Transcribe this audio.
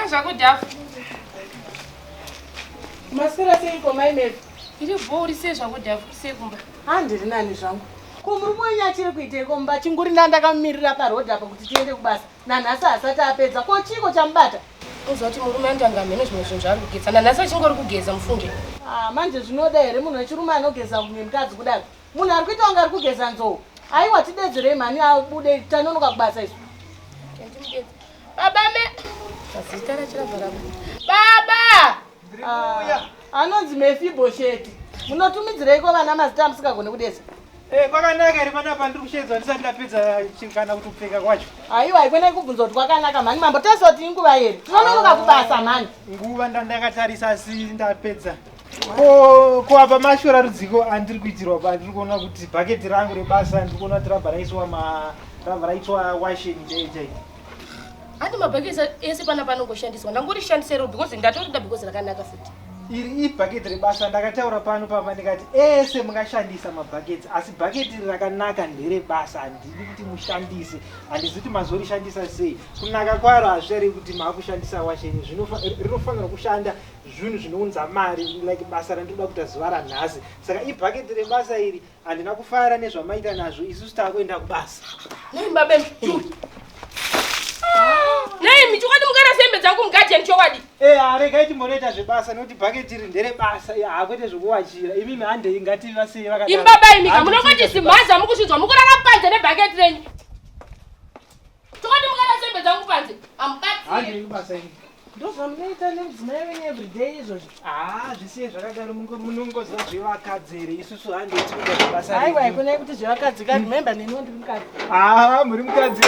zvangu Dhafu. Masira seiko maimezi? Iri bhori sei zvangu Dhafu sekumba. Handiri nani zvangu. Kumurume achiri kuiteko mumba chinguri ndandakamumirira parodhi apa kuti tiende kubasa. Nanhasi asati apedza. Ko chiko chamubata? Uzoti murume andangamene zvimwe zvinhu zvaari kugeza. Nanhasi achingori kugeza mufunge. Manje zvinoda here munhu wechirume anogeza mumwe mukadzi kudaro. Munhu ari kuita kunge ari kugeza nzou. Aiwa tidedzerei mhani abude tanonoka kubasa isu. Baba me. Kasita rachirabara. Baba! Anonzi Mephibosheti. Munotumidzireiko vana mazita musingagone kudesa? Kwakanaka iri panapa ndiri kushedzwa ndisati ndapedza kana kuti kupfeka kwacho. Aiwa ikwenei kubvunza kuti kwakanaka mhani mambo tasoti inguva here. Tinononoka kubasa mhani. Nguva ndandakatarisa asi ndapedza. Ko apa mashora rudziko andiri kuitirwa pa ndiri kuona kuti bhaketi rangu rebasa ndiri kuona kuti rabva raiswa washeni chaichai. Handi mabhaketi ese panapa anongoshandiswa. Ndangorishandisero because ndatorida because rakanaka futi. Iri ibhaketi rebasa ndakataura pano papa ndikati ese mungashandisa mabhaketi asi bhaketi rakanaka nderebasa handidi kuti mushandise handizi kuti mazorishandisa sei kunaka kwaro hazviri kuti maakushandisa washeni rinofanira kushanda zvinhu zvinounza mari like basa randinoda kuita zuva ranhasi saka ibhaketi rebasa iri handina kufara nezvamaita nazvo isusu taakuenda kubasa. Nei michukati mukara sembe dzangu mugajeni chowadi. Regai monoita zvebasa nokuti bhaketi iri nderebasa hakwete zvokuwachira imimi handei ngativa sei vakadaro. Imbaba imika munongoti simhaza mukusvidzwa mukurara panze nebhaketi renyu. Chokati mukara sembe dzangu panze amukati. Handei kubasa ini. Ndozvamunoita nemudzimai wenyu everyday izvozvo. Zvisiye zvakadaro munongoziva zvevakadzere isusu handei tikuita zvebasa. Aiwa ikwenei kuti zvevakadzi kati memba neniwo ndiri mukadzi. Muri mukadzi.